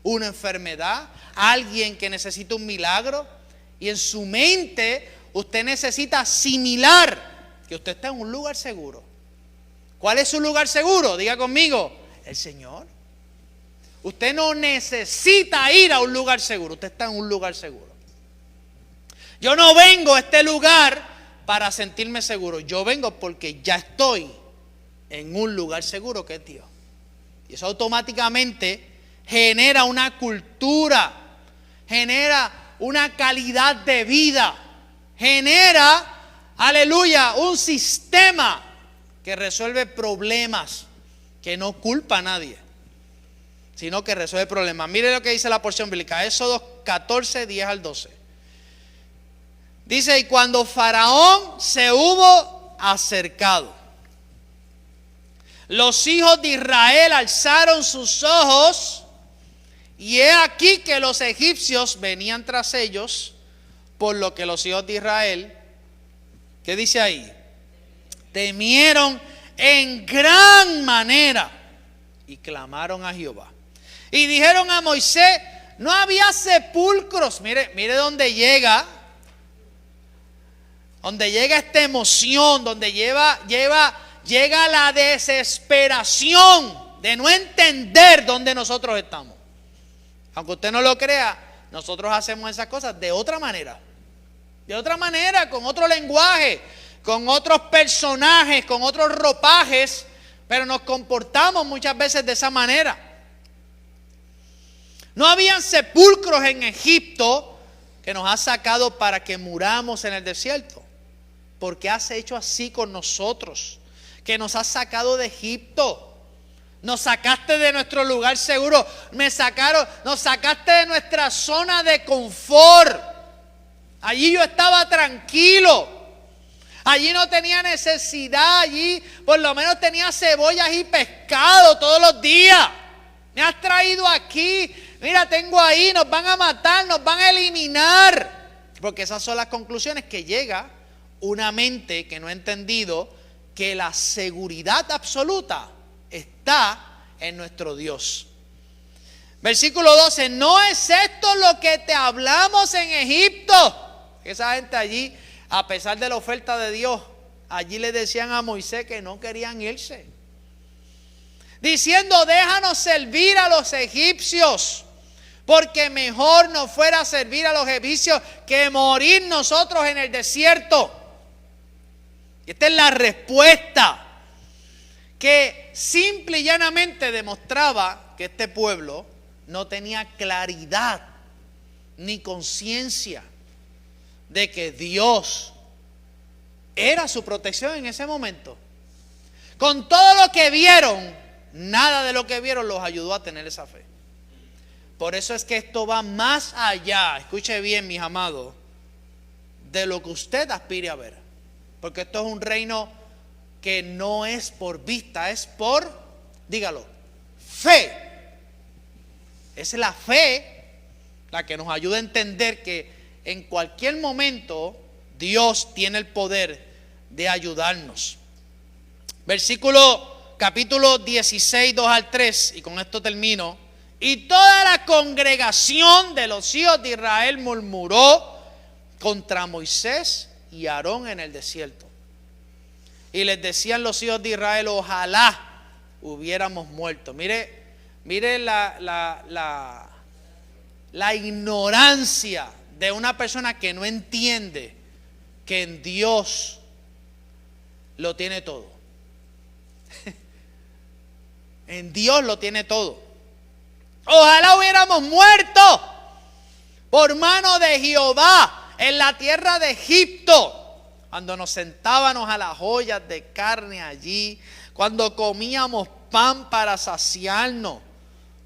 una enfermedad, alguien que necesita un milagro. Y en su mente usted necesita asimilar que usted está en un lugar seguro. ¿Cuál es su lugar seguro? Diga conmigo, el Señor. Usted no necesita ir a un lugar seguro, usted está en un lugar seguro. Yo no vengo a este lugar para sentirme seguro, yo vengo porque ya estoy en un lugar seguro que es Dios. Y eso automáticamente genera una cultura, genera una calidad de vida, genera, aleluya, un sistema que resuelve problemas, que no culpa a nadie, sino que resuelve problemas. Mire lo que dice la porción bíblica, Éxodo 14, 10 al 12. Dice, y cuando Faraón se hubo acercado, los hijos de Israel alzaron sus ojos, y he aquí que los egipcios venían tras ellos, por lo que los hijos de Israel, ¿qué dice ahí? Temieron en gran manera y clamaron a Jehová. Y dijeron a Moisés, no había sepulcros. Mire dónde llega esta emoción, donde llega la desesperación de no entender dónde nosotros estamos. Aunque usted no lo crea, nosotros hacemos esas cosas de otra manera, con otro lenguaje, con otros personajes, con otros ropajes, pero nos comportamos muchas veces de esa manera. No habían sepulcros en Egipto, que nos ha sacado para que muramos en el desierto. ¿Por qué has hecho así con nosotros? Que nos has sacado de Egipto. Nos sacaste de nuestro lugar seguro. Nos sacaste de nuestra zona de confort. Allí yo estaba tranquilo. Allí no tenía necesidad. Allí por lo menos tenía cebollas y pescado todos los días. Me has traído aquí. Mira, tengo ahí. Nos van a matar, nos van a eliminar. Porque esas son las conclusiones que llega una mente que no ha entendido que la seguridad absoluta está en nuestro Dios. Versículo 12. ¿No es esto lo que te hablamos en Egipto? Esa gente allí, a pesar de la oferta de Dios, allí le decían a Moisés que no querían irse, diciendo: déjanos servir a los egipcios, porque mejor nos fuera servir a los egipcios que morir nosotros en el desierto. Y esta es la respuesta que simple y llanamente demostraba que este pueblo no tenía claridad ni conciencia de que Dios era su protección en ese momento. Con todo lo que vieron, nada de lo que vieron los ayudó a tener esa fe. Por eso es que esto va más allá, escuche bien, mis amados, de lo que usted aspire a ver. Porque esto es un reino que no es por vista, es por, dígalo, fe. Es la fe la que nos ayuda a entender que en cualquier momento Dios tiene el poder de ayudarnos. Capítulo 16, 2 al 3, y con esto termino. Y toda la congregación de los hijos de Israel murmuró contra Moisés y Aarón en el desierto. Y les decían los hijos de Israel: ojalá hubiéramos muerto. Mire la ignorancia de una persona que no entiende que en Dios lo tiene todo. En Dios lo tiene todo. Ojalá hubiéramos muerto por mano de Jehová en la tierra de Egipto, cuando nos sentábamos a las ollas de carne allí, cuando comíamos pan para saciarnos.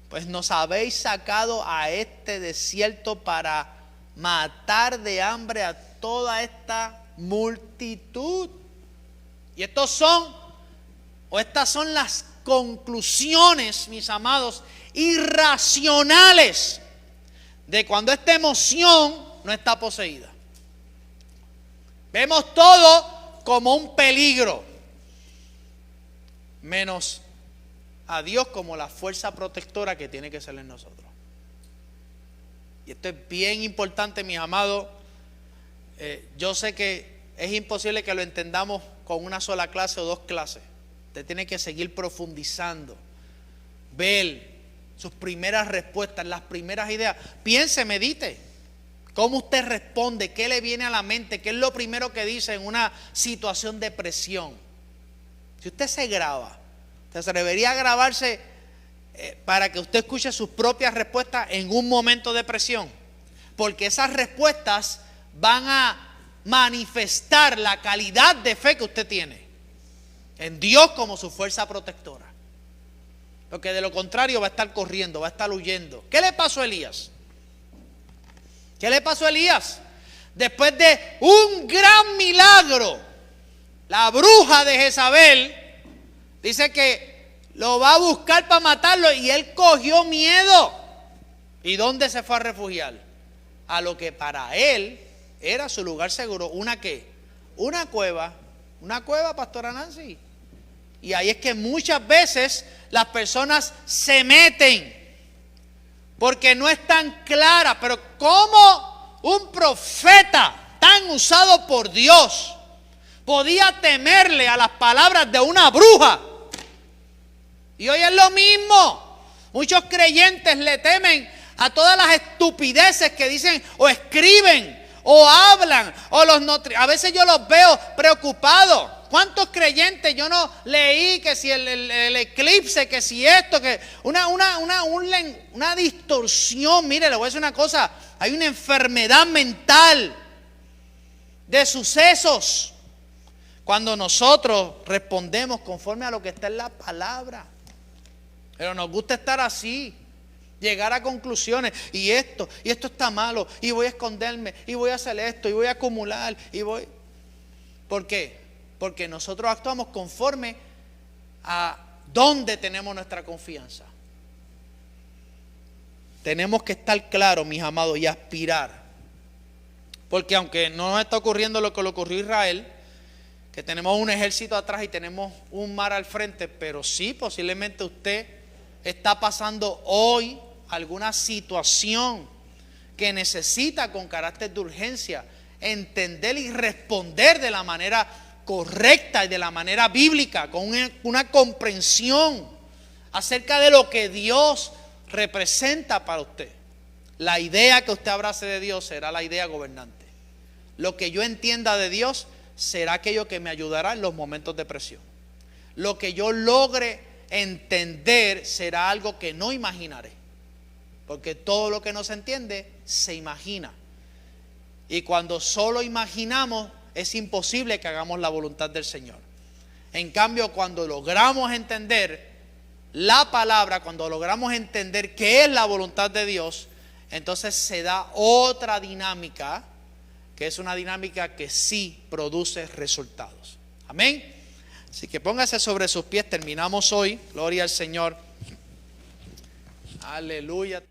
Pues nos habéis sacado a este desierto para matar de hambre a toda esta multitud. Y estas son las conclusiones, mis amados, irracionales de cuando esta emoción no está poseída. Vemos todo como un peligro, menos a Dios como la fuerza protectora que tiene que ser en nosotros. Y esto es bien importante, mis amados. Yo sé que es imposible que lo entendamos con una sola clase o dos clases. Usted tiene que seguir profundizando, ver sus primeras respuestas, las primeras ideas. Piense, medite. ¿Cómo usted responde? ¿Qué le viene a la mente? ¿Qué es lo primero que dice en una situación de presión? Si usted se graba, usted se debería grabarse para que usted escuche sus propias respuestas en un momento de presión. Porque esas respuestas van a manifestar la calidad de fe que usted tiene en Dios como su fuerza protectora. Porque de lo contrario va a estar corriendo, va a estar huyendo. ¿Qué le pasó a Elías? ¿Qué le pasó a Elías? Después de un gran milagro, la bruja de Jezabel dice que lo va a buscar para matarlo, y él cogió miedo. ¿Y dónde se fue a refugiar? A lo que para él era su lugar seguro. ¿Una qué? Una cueva, pastora Nancy. Y ahí es que muchas veces las personas se meten porque no están claras. Pero ¿cómo un profeta tan usado por Dios podía temerle a las palabras de una bruja? Y hoy es lo mismo. Muchos creyentes le temen a todas las estupideces que dicen o escriben o hablan, a veces yo los veo preocupados. ¿Cuántos creyentes yo no leí que si el eclipse, que si esto, que una distorsión? Mire, le voy a decir una cosa, hay una enfermedad mental de sucesos cuando nosotros respondemos conforme a lo que está en la palabra. Pero nos gusta estar así, llegar a conclusiones, y esto está malo, y voy a esconderme, y voy a hacer esto, y voy a acumular, y voy... ¿Por qué? Porque nosotros actuamos conforme a dónde tenemos nuestra confianza. Tenemos que estar claros, mis amados, y aspirar. Porque aunque no nos está ocurriendo lo que le ocurrió a Israel, que tenemos un ejército atrás y tenemos un mar al frente, pero sí, posiblemente usted está pasando hoy alguna situación que necesita con carácter de urgencia entender y responder de la manera correcta y de la manera bíblica, con una comprensión acerca de lo que Dios representa para usted. La idea que usted abrace de Dios será la idea gobernante. Lo que yo entienda de Dios será aquello que me ayudará en los momentos de presión. Lo que yo logre entender será algo que no imaginaré. Porque todo lo que no se entiende se imagina. Y cuando solo imaginamos es imposible que hagamos la voluntad del Señor. En cambio, cuando logramos entender la palabra, cuando logramos entender qué es la voluntad de Dios, entonces se da otra dinámica, que es una dinámica que sí produce resultados. Amén. Así que póngase sobre sus pies, terminamos hoy. Gloria al Señor. Aleluya.